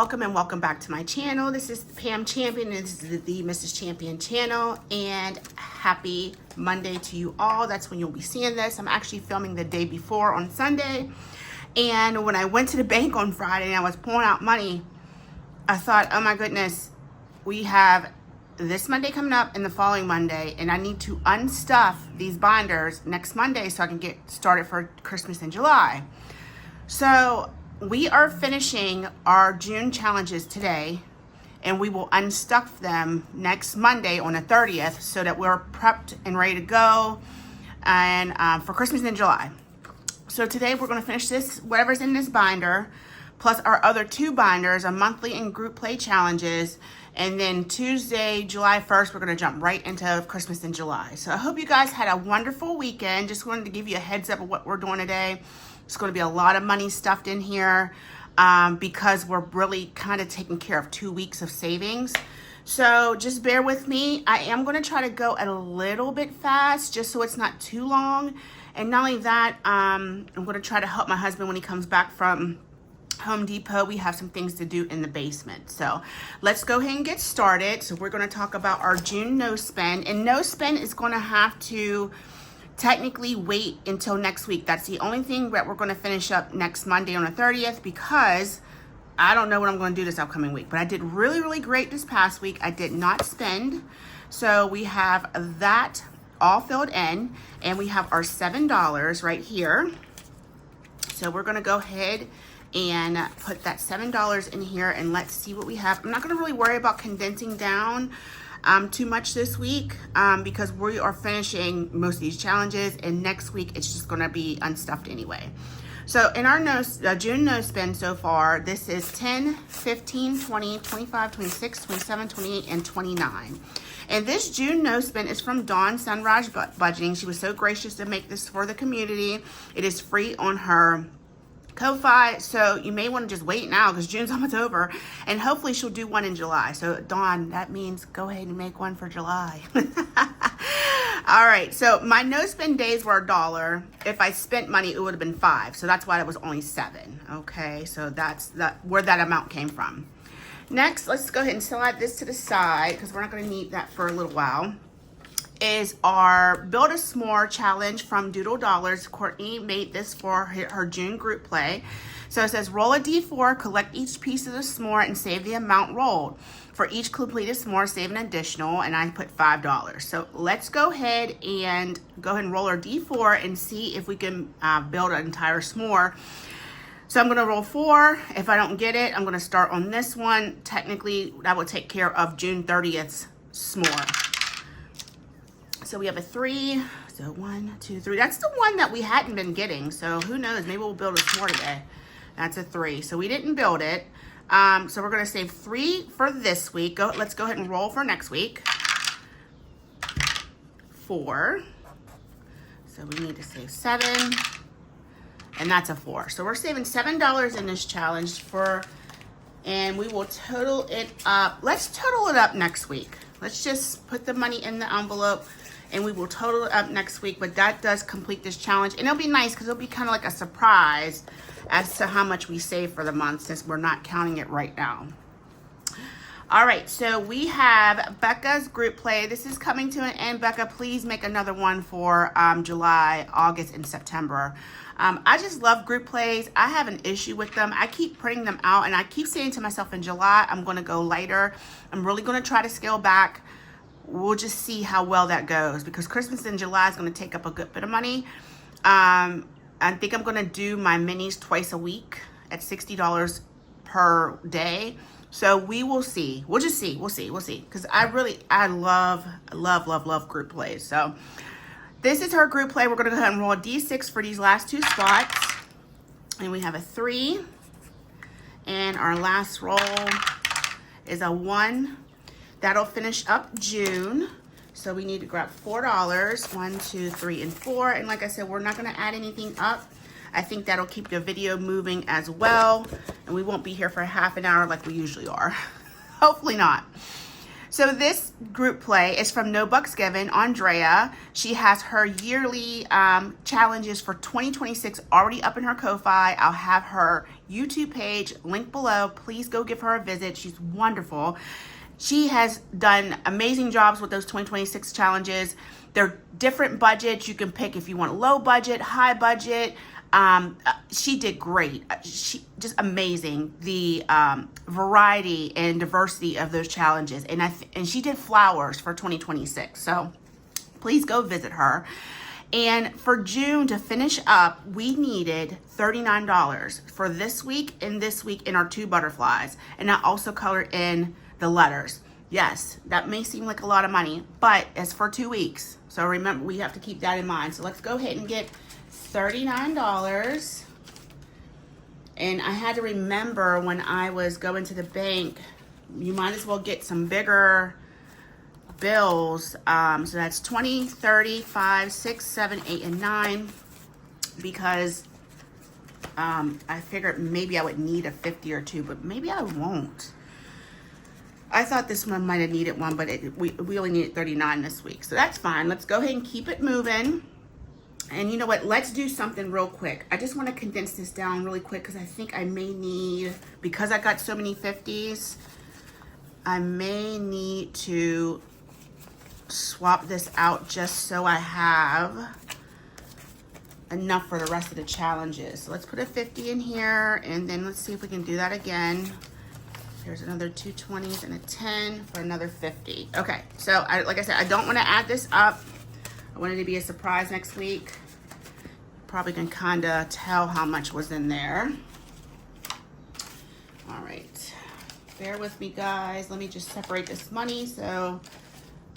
welcome and welcome back to my channel. This is Pam Champion and this is the Mrs. Champion channel, and happy Monday to you all. That's when you'll be seeing this. I'm actually filming the day before on Sunday, and when I went to the bank on Friday and I was pulling out money, I thought, oh my goodness, we have this Monday coming up and the following Monday, and I need to unstuff these binders next Monday so I can get started for Christmas in July. So we are finishing our June challenges today, and we will unstuff them next Monday on the 30th so that we're prepped and ready to go and for Christmas in July. So today we're going to finish this, whatever's in this binder, plus our other two binders, a monthly and group play challenges. And then Tuesday, July 1st, we're going to jump right into Christmas in July. So I hope you guys had a wonderful weekend. Just wanted to give you a heads up of what we're doing today. It's going to be a lot of money stuffed in here because we're really kind of taking care of 2 weeks of savings. So just bear with me. I am going to try to go a little bit fast just so it's not too long. And not only that, I'm going to try to help my husband when he comes back from Home Depot. We have some things to do in the basement. So let's go ahead and get started. So we're going to talk about our June no spend. And no spend is going to have to technically wait until next week. That's the only thing that we're going to finish up next Monday on the 30th, because I don't know what I'm going to do this upcoming week. But I did really great this past week. I did not spend. So we have that all filled in, and we have our $7 right here. So we're going to go ahead and put that $7 in here, and let's see what we have. I'm not going to really worry about condensing down too much this week because we are finishing most of these challenges, and next week it's just going to be unstuffed anyway. So in our June no spend so far, this is 10, 15, 20, 25, 26, 27, 28, and 29. And this June no spend is from Dawn Sunrise Budgeting. She was so gracious to make this for the community. It is free on her Ko-Fi, so you may want to just wait now because June's almost over, and hopefully she'll do one in July. So Dawn, that means go ahead and make one for July. All right, so my no spend days were $1. If I spent money, it would have been $5, so that's why it was only $7. Okay, so that's where that amount came from. Next, let's go ahead and slide this to the side because we're not going to need that for a little while. Is our Build a S'more challenge from Doodle Dollars. Courtney made this for her June group play. So it says, roll a D4, collect each piece of the s'more, and save the amount rolled. For each completed s'more, save an additional, and I put $5. So let's go ahead and roll our D4 and see if we can build an entire s'more. So I'm going to roll 4. If I don't get it, I'm going to start on this one. Technically, that will take care of June 30th's s'more. So we have a 3. So 1, 2, 3. That's the one that we hadn't been getting. So who knows? Maybe we'll build a s'more today. That's a 3. So we didn't build it. So we're going to save 3 for this week. Let's go ahead and roll for next week. 4. So we need to save 7. And that's a 4. So we're saving $7 in this challenge and we will total it up. Let's total it up next week. Let's just put the money in the envelope and we will total it up next week. But that does complete this challenge. And it'll be nice because it'll be kind of like a surprise as to how much we save for the month since we're not counting it right now. All right, so we have Becca's group play. This is coming to an end. Becca, please make another one for July, August, and September. I just love group plays. I have an issue with them. I keep putting them out, and I keep saying to myself in July, I'm going to go lighter. I'm really going to try to scale back. We'll just see how well that goes because Christmas in July is going to take up a good bit of money. I think I'm going to do my minis twice a week at $60 per day. So we will see. We'll just see. We'll see. Because I love group plays. So this is her group play. We're going to go ahead and roll a D6 for these last 2 spots. And we have a 3. And our last roll is a 1. That'll finish up June. So we need to grab $4. 1, 2, 3, and 4. And like I said, we're not going to add anything up. I think that'll keep the video moving as well. And we won't be here for half an hour like we usually are. Hopefully not. So this group play is from No Bucks Given, Andrea. She has her yearly challenges for 2026 already up in her Ko-Fi. I'll have her YouTube page linked below. Please go give her a visit. She's wonderful. She has done amazing jobs with those 2026 challenges. They're different budgets. You can pick if you want low budget, high budget. She did great. She just amazing. The variety and diversity of those challenges, and she did flowers for 2026. So please go visit her. And for June to finish up, we needed $39 for this week and this week in our 2 butterflies, and I also colored in the letters. Yes, that may seem like a lot of money, but it's for 2 weeks. So remember, we have to keep that in mind. So let's go ahead and get $39. And I had to remember when I was going to the bank, you might as well get some bigger bills. So that's 20, 30, 5, 6, 7, 8, and 9, because I figured maybe I would need a 50 or 2, but maybe I won't. I thought this one might have needed one, but we only needed 39 this week. So that's fine. Let's go ahead and keep it moving. And you know what? Let's do something real quick. I just want to condense this down really quick because I think I may need, because I got so many 50s, I may need to swap this out just so I have enough for the rest of the challenges. So let's put a 50 in here, and then let's see if we can do that again. Here's another 2 20s and a 10 for another 50. Okay, so like I said, I don't want to add this up. I want it to be a surprise next week. Probably can kind of tell how much was in there. All right, bear with me, guys. Let me just separate this money so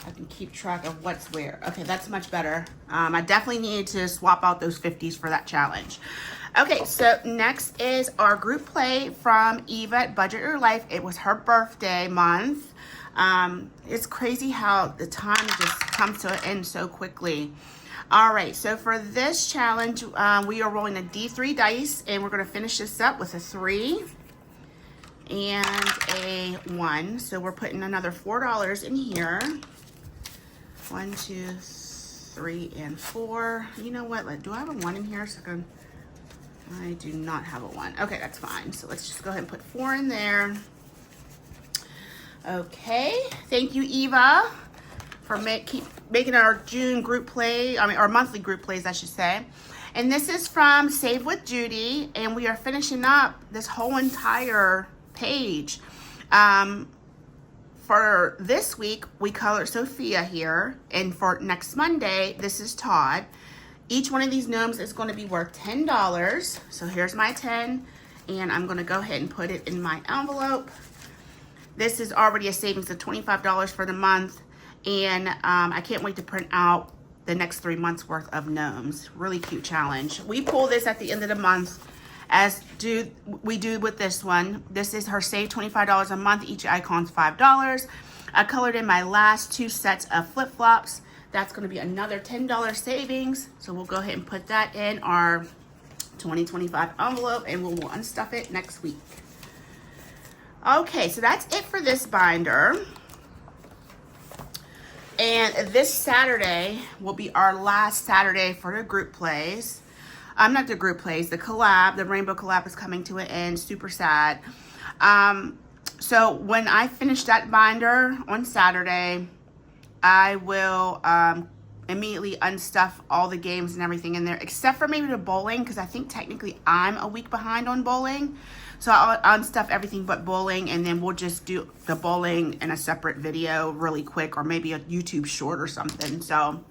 I can keep track of what's where. Okay, that's much better. I definitely need to swap out those 50s for that challenge. Okay, so next is our group play from Eva at Budget Your Life. It was her birthday month. It's crazy how the time just comes to an end so quickly. All right, so for this challenge, we are rolling a D3 dice, and we're going to finish this up with a 3 and a 1. So we're putting another $4 in here. 1, 2, 3, and 4. You know what? Do I have a 1 in here? I do not have a 1. Okay, that's fine. So let's just go ahead and put 4 in there. Okay, thank you, Eva, for making our June group play, our monthly group plays, I should say. And this is from Save with Judy, and we are finishing up this whole entire page. For this week, we colored Sophia here, and for next Monday, this is Todd. Each one of these gnomes is going to be worth $10. So here's my 10, and I'm going to go ahead and put it in my envelope. This is already a savings of $25 for the month, and I can't wait to print out the next 3 months worth of gnomes. Really cute challenge. We pull this at the end of the month, as we do with this one. This is her save $25 a month. Each icon's $5. I colored in my last 2 sets of flip-flops. That's going to be another $10 savings. So we'll go ahead and put that in our 2025 envelope, and we'll unstuff it next week. Okay, so that's it for this binder. And this Saturday will be our last Saturday for the group plays. Not the group plays, the collab. The rainbow collab is coming to an end. Super sad. So when I finish that binder on Saturday, I will immediately unstuff all the games and everything in there, except for maybe the bowling, because I think technically I'm a week behind on bowling. So I'll unstuff everything but bowling, and then we'll just do the bowling in a separate video really quick, or maybe a YouTube short or something. So,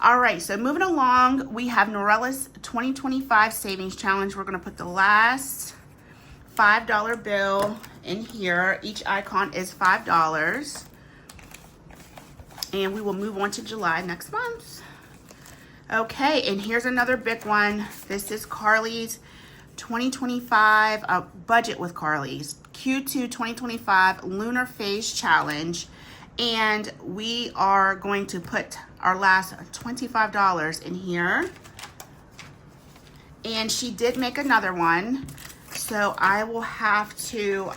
all right, so moving along, we have Norella's 2025 Savings Challenge. We're going to put the last $5 bill in here. Each icon is $5. And we will move on to July next month. Okay, and here's another big one. This is Carly's 2025 Budget with Carly's Q2 2025 Lunar Phase Challenge. And we are going to put our last $25 in here. And she did make another one. So I will have to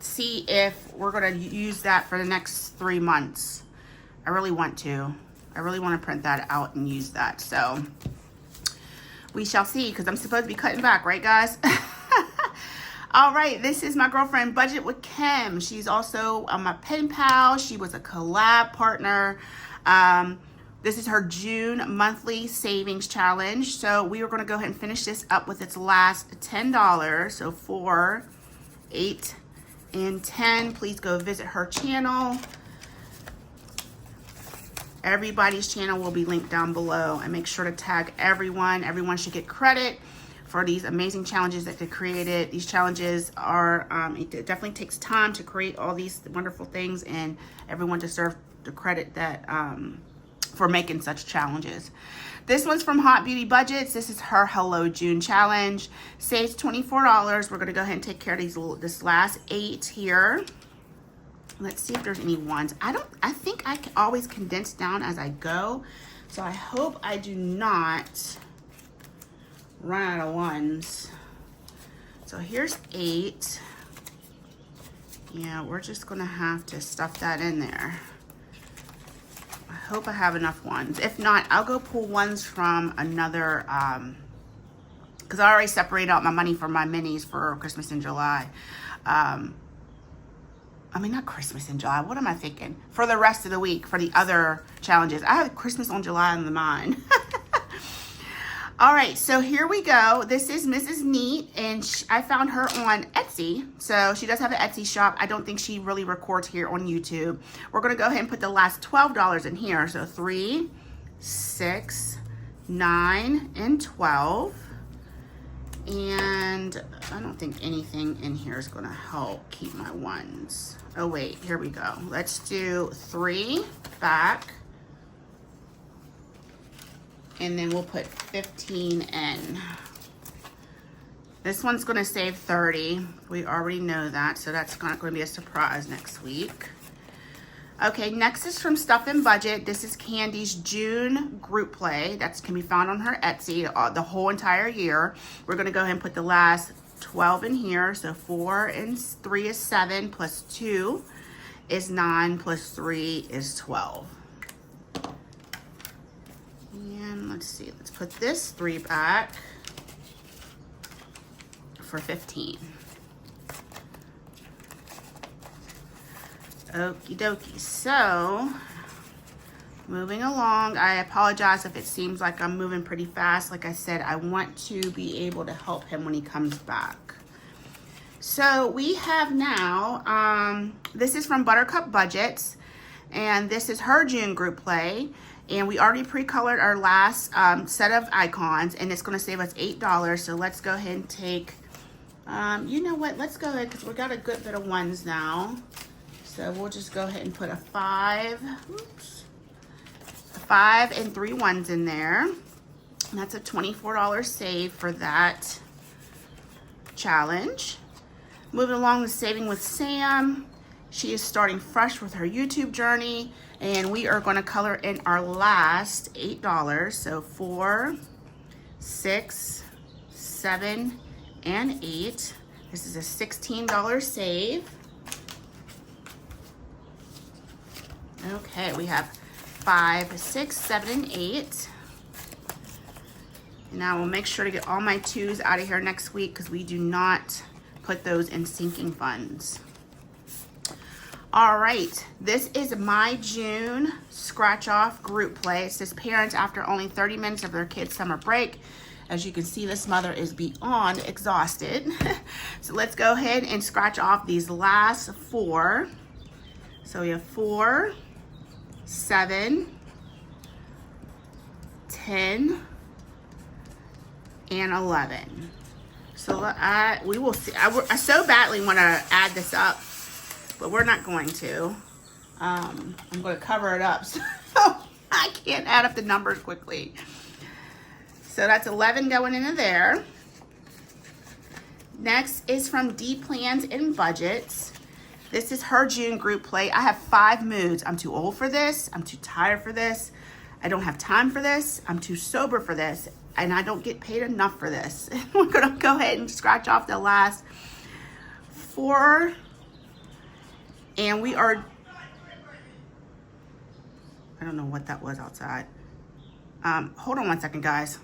see if we're gonna use that for the next 3 months. I really want to. I really want to print that out and use that. So we shall see, because I'm supposed to be cutting back, right, guys? All right, this is my girlfriend Budget with Kim. She's also my pen pal. She was a collab partner. This is her June monthly savings challenge. So we are going to go ahead and finish this up with its last $10. So 4, 8, and 10. Please go visit her channel. Everybody's channel will be linked down below, and make sure to tag everyone. Everyone should get credit for these amazing challenges that they created. These challenges are, it definitely takes time to create all these wonderful things, and everyone deserves the credit that for making such challenges. This one's from Hot Beauty Budgets. This is her Hello June challenge. Saves $24. We're gonna go ahead and take care of this last 8 here. Let's see if there's any ones. I think I can always condense down as I go. So I hope I do not run out of ones. So here's 8. Yeah, we're just gonna have to stuff that in there. I hope I have enough ones. If not, I'll go pull ones from another, because I already separated out my money for my minis for Christmas in July. I mean, not Christmas in July. What am I thinking? For the rest of the week, for the other challenges. I have Christmas on July on the mind. All right, so here we go. This is Mrs. Neat, and I found her on Etsy. So she does have an Etsy shop. I don't think she really records here on YouTube. We're going to go ahead and put the last $12 in here. So 3, 6, 9, and 12. And I don't think anything in here is going to help keep my ones. Oh, wait, here we go. Let's do 3 back. And then we'll put 15 in. This one's going to save 30. We already know that, so that's not going to be a surprise next week. Okay, next is from Stuff and Budget. This is Candy's June group play. That can be found on her Etsy the whole entire year. We're going to go ahead and put the last 12 in here. So 4 and 3 is 7, plus 2 is 9, plus 3 is 12. And let's see, let's put this 3 back for 15. Okie dokie. So, moving along. I apologize if it seems like I'm moving pretty fast. Like I said, I want to be able to help him when he comes back. So, we have now, this is from Buttercup Budgets, and this is her June group play. And we already pre-colored our last set of icons, and it's going to save us $8. So, let's go ahead and take, you know what, let's go ahead, because we got a good bit of ones now. So we'll just go ahead and put a 5, a 5 and 3 ones in there. And that's a $24 save for that challenge. Moving along with Saving with Sam. She is starting fresh with her YouTube journey, and we are going to color in our last $8. So 4, 6, 7, and 8. This is a $16 save. Okay, we have 5, 6, 7, and 8. Now we'll make sure to get all my 2s out of here next week, because we do not put those in sinking funds. All right, this is my June scratch off group play. It says parents after only 30 minutes of their kids' summer break. As you can see, this mother is beyond exhausted. So let's go ahead and scratch off these last 4. So we have 4, 7, 10, and 11. So we will see. I so badly want to add this up, but we're not going to. I'm going to cover it up so I can't add up the numbers quickly. So that's 11 going into there. Next is from D Plans and Budgets. This is her June group play. I have 5 moods. I'm too old for this. I'm too tired for this. I don't have time for this. I'm too sober for this. And I don't get paid enough for this. We're going to go ahead and scratch off the last 4 And we are, I don't know what that was outside. Hold on one second, guys.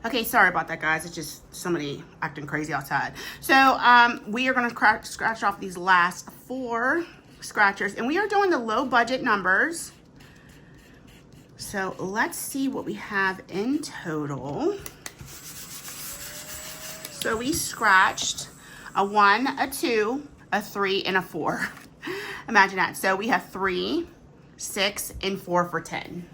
Okay, sorry about that, guys. It's just somebody acting crazy outside. So we are going to scratch off these last 4 scratchers, and we are doing the low budget numbers. So let's see what we have in total. So we scratched a 1, a 2, a 3, and a 4. Imagine that. So we have 3, 6, and 4 for 10.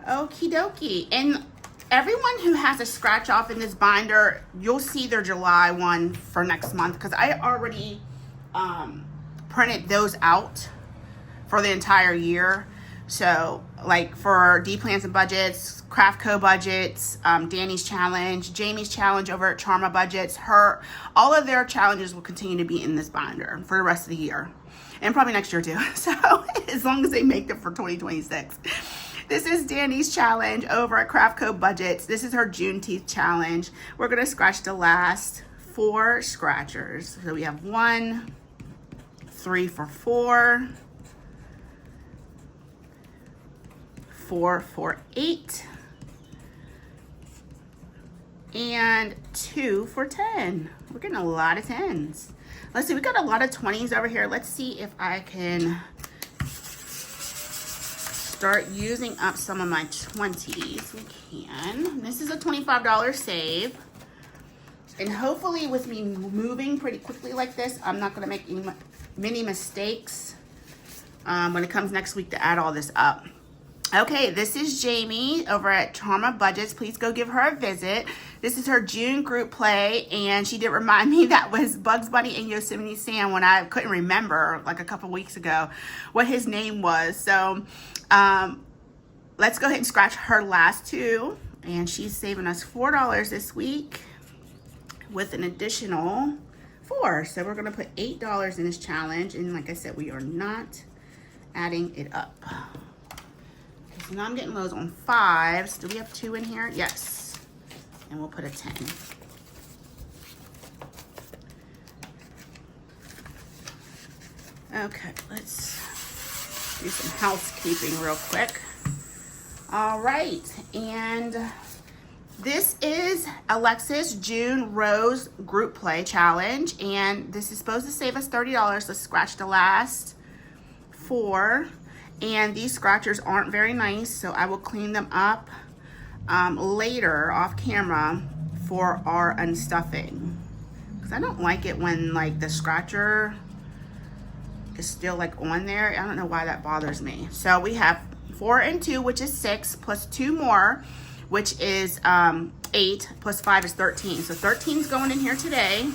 Okie dokie. And everyone who has a scratch off in this binder, you'll see their July one for next month, because I already printed those out for the entire year. So like for D Plans and Budgets, Craft Co budgets, Danny's challenge, Jamie's challenge over at Charma Budgets, all of their challenges will continue to be in this binder for the rest of the year, and probably next year too. So as long as they make it for 2026. This is Danny's challenge over at Craft Co Budgets. This is her Juneteenth challenge. We're gonna scratch the last 4 scratchers. So we have 1, 3 for 4, 4 for 8, and 2 for 10. We're getting a lot of 10s. Let's see, we got a lot of 20s over here. Let's see if I can start using up some of my 20s. We can. This is a $25 save. And hopefully with me moving pretty quickly like this, I'm not gonna make many mistakes when it comes next week to add all this up. Okay, this is Jamie over at Charma Budgets. Please go give her a visit. This is her June group play, and she did remind me that was Bugs Bunny and Yosemite Sam when I couldn't remember like a couple weeks ago what his name was. So let's go ahead and scratch her last 2, and she's saving us $4 this week with an additional 4. So we're gonna put $8 in this challenge, and like I said, we are not adding it up. So now I'm getting lows on 5s. Do we have 2 in here? Yes. And we'll put a 10. Okay, let's do some housekeeping real quick. All right, and this is Alexis June Rose group play challenge, and this is supposed to save us $30. Let's scratch the last 4. And these scratchers aren't very nice, so I will clean them up later off camera for our unstuffing. Because I don't like it when like the scratcher is still like on there. I don't know why that bothers me. So we have 4 and 2, which is 6, plus 2 more, which is 8, plus 5 is 13. So 13 is going in here today.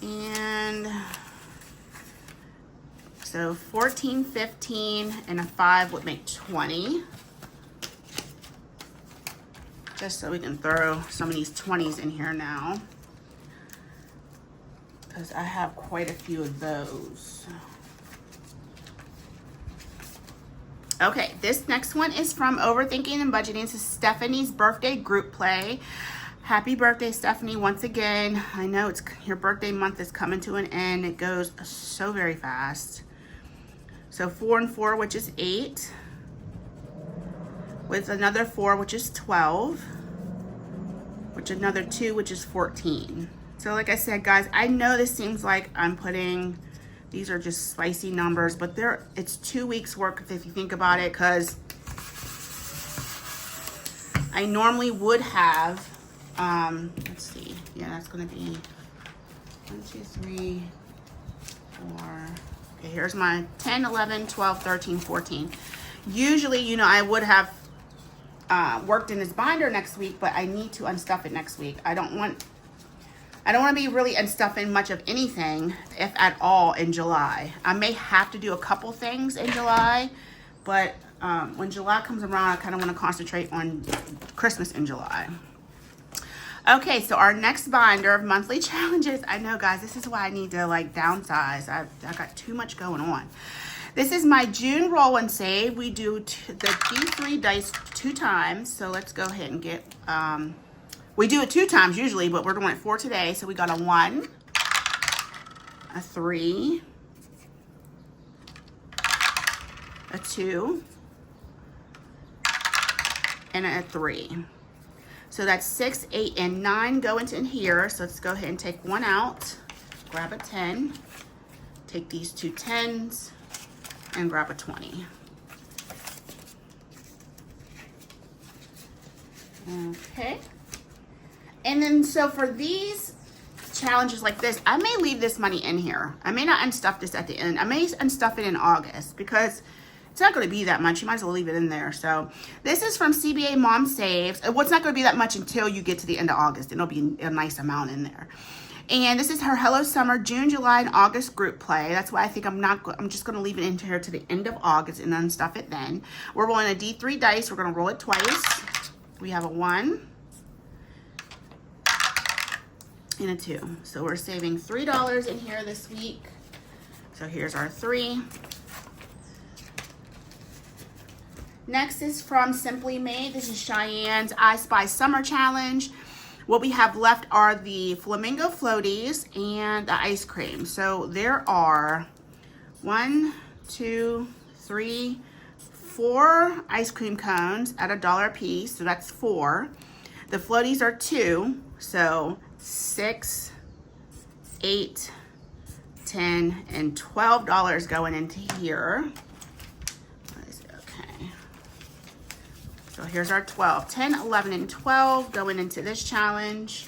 And so 14, 15, and a 5 would make 20. Just so we can throw some of these 20s in here now, because I have quite a few of those. Okay, this next one is from Overthinking and Budgeting. This is Stephanie's birthday group play. Happy birthday, Stephanie, once again. I know it's your birthday month is coming to an end. It goes so very fast. So 4 and 4, which is 8, with another 4, which is 12, which another 2, which is 14. So like I said, guys, I know this seems like I'm putting, these are just spicy numbers, but it's 2 weeks work if you think about it, because I normally would have, let's see, yeah, that's gonna be 1, 2, 3, 4. Okay, here's my 10, 11, 12, 13, 14. Usually, you know, I would have worked in this binder next week, but I need to unstuff it next week. I don't want to be really unstuffing much of anything, if at all, in July. I may have to do a couple things in July, but when July comes around, I kind of want to concentrate on Christmas in July. Okay, so our next binder of monthly challenges. I know, guys, this is why I need to like downsize. I got too much going on. This is my June roll and save. We do the D3 dice 2 times. So let's go ahead and get, we do it 2 times usually, but we're doing it 4 today. So we got a 1, a 3, a 2, and a 3. So that's 6, 8, and 9 go into here. So let's go ahead and take 1 out, grab a 10, take these 2 10s, and grab a 20. Okay. And then so for these challenges like this, I may leave this money in here. I may not unstuff this at the end. I may unstuff it in August because it's not going to be that much. You might as well leave it in there. So this is from CBA Mom Saves. What's not going to be that much until you get to the end of August. It'll be a nice amount in there. And this is her Hello Summer June, July, and August group play. That's why I think I'm just going to leave it in here to the end of August and unstuff it then. We're rolling a D3 dice. We're going to roll it twice. We have a 1 and a 2. So we're saving $3 in here this week. So here's our 3. Next is from Simply Made. This is Cheyenne's I Spy Summer Challenge. What we have left are the flamingo floaties and the ice cream. So there are 1, 2, 3, 4 ice cream cones at $1 a piece. So that's 4. The floaties are 2. So 6, 8, 10, and $12 going into here. So here's our 12, 10, 11, and 12 going into this challenge.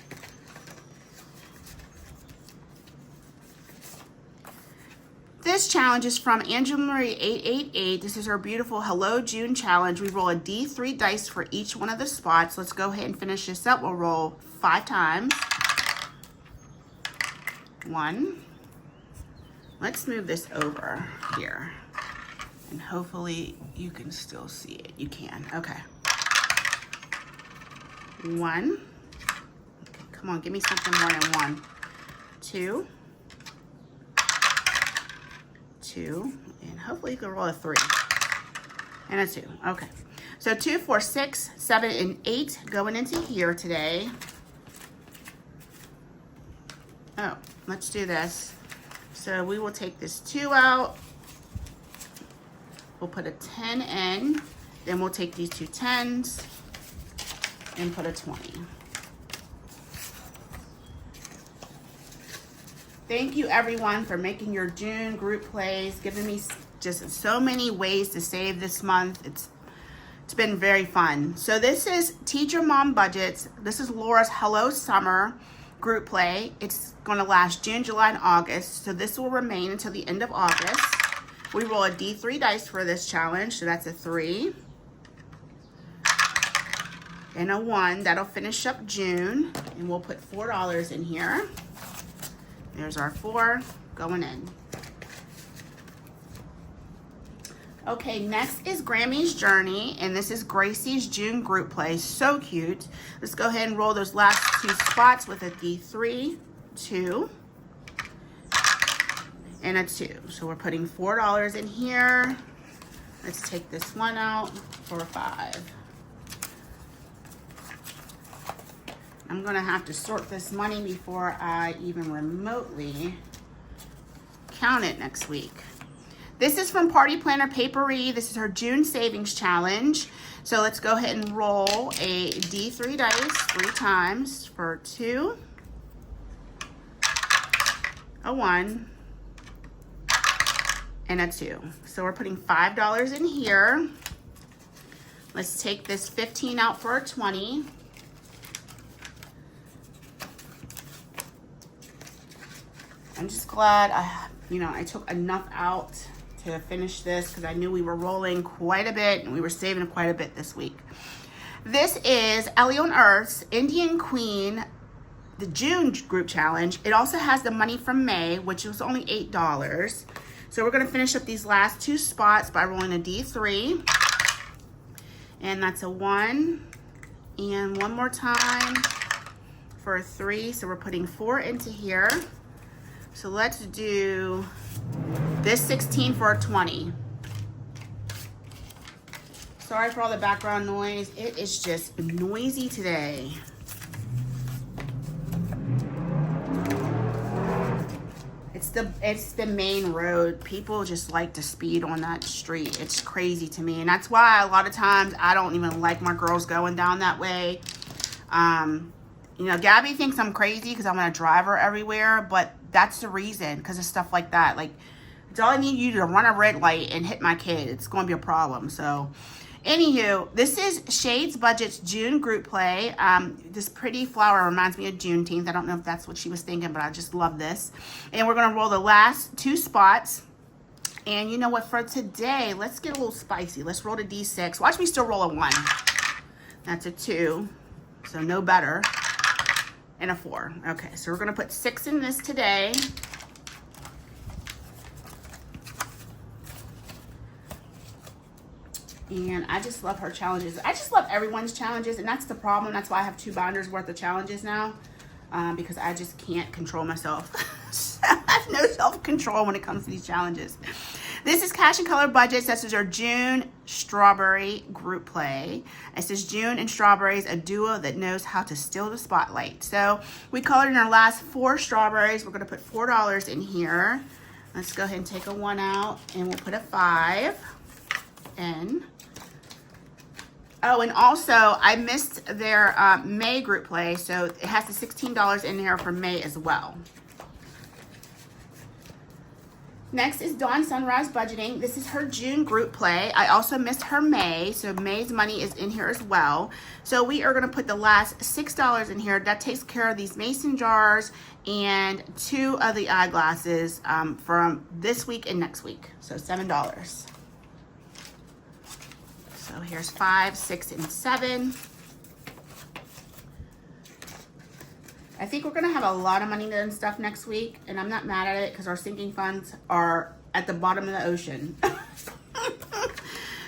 This challenge is from Angela Marie 888. This is our beautiful Hello June challenge. We roll a D3 dice for each one of the spots. Let's go ahead and finish this up. We'll roll 5 times. 1. Let's move this over here. And hopefully you can still see it. You can. Okay. 1. Okay, come on, give me something more than 1. 2. 2. And hopefully you can roll a 3. And a 2. Okay. So 2, 4, 6, 7, and 8 going into here today. Oh, let's do this. So we will take this 2 out. We'll put a 10 in. Then we'll take these 2 10s and put a 20. Thank you everyone for making your June group plays, giving me just so many ways to save this month. It's been very fun. So this is Teacher Mom Budgets. This is Laura's Hello Summer group play. It's going to last June, July, and August. So this will remain until the end of August. We roll a D3 dice for this challenge. So that's a 3 and a 1. That'll finish up June. And we'll put $4 in here. There's our 4 going in. Okay, next is Grammy's Journey, and this is Gracie's June group play. So cute. Let's go ahead and roll those last 2 spots with a D3, 2, and a 2. So we're putting $4 in here. Let's take this one out for 5. I'm gonna have to sort this money before I even remotely count it next week. This is from Party Planner Papery. This is her June Savings Challenge. So let's go ahead and roll a D3 dice 3 times for 2, a 1, and a 2. So we're putting $5 in here. Let's take this 15 out for a 20. I'm just glad I took enough out to finish this because I knew we were rolling quite a bit and we were saving quite a bit this week. This is Ellie on Earth's Indian Queen, the June group challenge. It also has the money from May, which was only $8. So we're going to finish up these last 2 spots by rolling a D3. And that's a 1. And one more time for a 3. So we're putting 4 into here. So let's do this 16 for a 20. Sorry for all the background noise. It is just noisy today. It's the main road. People just like to speed on that street. It's crazy to me. And that's why a lot of times I don't even like my girls going down that way. Gabby thinks I'm crazy because I'm going to drive her everywhere. But that's the reason, because of stuff like that. Like, it's all I need you to run a red light and hit my kid. It's going to be a problem. So, anywho, this is Shade's Budget's June group play. This pretty flower reminds me of Juneteenth. I don't know if that's what she was thinking, but I just love this. And we're going to roll the last 2 spots. And you know what? For today, let's get a little spicy. Let's roll the D6. Watch me still roll a 1. That's a 2. So no better. And a 4. Okay, so we're going to put 6 in this today. And I just love her challenges. I just love everyone's challenges, and that's the problem. That's why I have 2 binders worth of challenges now, because I just can't control myself. I have no self-control when it comes to these challenges. This is Cash and Color Budgets. This is our June Strawberry group play. It says June and Strawberries, a duo that knows how to steal the spotlight. So we colored in our last 4 strawberries. We're going to put $4 in here. Let's go ahead and take a 1 out, and we'll put a 5 in. Oh, and also I missed their May group play, so it has the $16 in here for May as well. Next is Dawn Sunrise Budgeting. This is her June group play. I also missed her May, so May's money is in here as well. So we are going to put the last $6 in here. That takes care of these mason jars and 2 of the eyeglasses from this week and next week. So $7. So here's 5, 6, and 7. I think we're going to have a lot of money and stuff next week, and I'm not mad at it because our sinking funds are at the bottom of the ocean.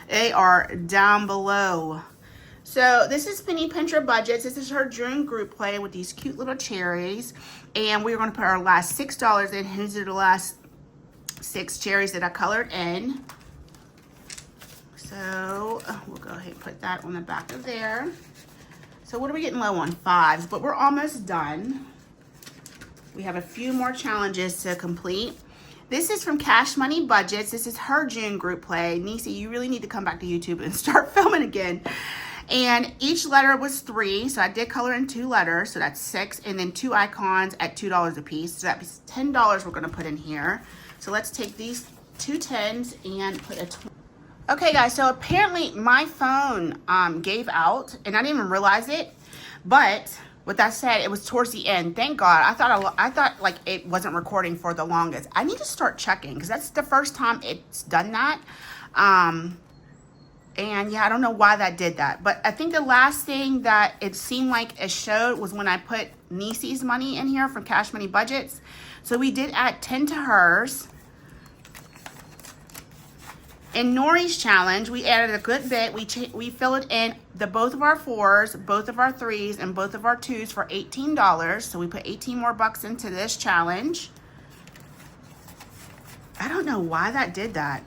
They are down below. So this is Penny Pincher Budgets. This is her June group play with these cute little cherries, and we're going to put our last $6 in. These are the last 6 cherries that I colored in. So we'll go ahead and put that on the back of there. So what are we getting low on? 5s, but we're almost done. We have a few more challenges to complete. This is from Cash Money Budgets. This is her June group play. Nisi, you really need to come back to YouTube and start filming again. And each letter was 3, so I did color in 2 letters, so that's 6, and then 2 icons at $2 a piece. So that's $10 we're going to put in here. So let's take these 2 10s and put a 20. Okay, guys, so apparently my phone gave out, and I didn't even realize it. But with that said, it was towards the end. Thank God. I thought like it wasn't recording for the longest. I need to start checking because that's the first time it's done that. And yeah, I don't know why that did that. But I think the last thing that it seemed like it showed was when I put Nisi's money in here from Cash Money Budgets. So we did add 10 to hers. In Nori's challenge, we added a good bit. We filled in both of our 4s, both of our 3s, and both of our 2s for $18. So we put 18 more bucks into this challenge. I don't know why that did that.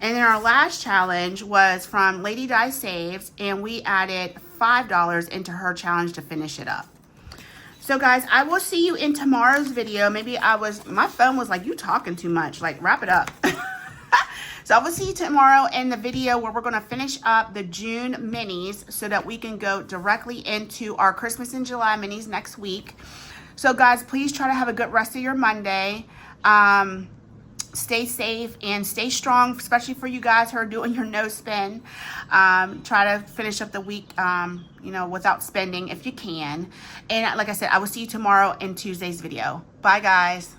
And then our last challenge was from Lady Di Saves, and we added $5 into her challenge to finish it up. So guys, I will see you in tomorrow's video. Maybe my phone was like, you talking too much. Like, wrap it up. So I will see you tomorrow in the video where we're going to finish up the June minis so that we can go directly into our Christmas in July minis next week. So guys, please try to have a good rest of your Monday. stay safe and stay strong, especially for you guys who are doing your no spend. Try to finish up the week, you know, without spending if you can. And like I said, I will see you tomorrow in Tuesday's video. Bye, guys.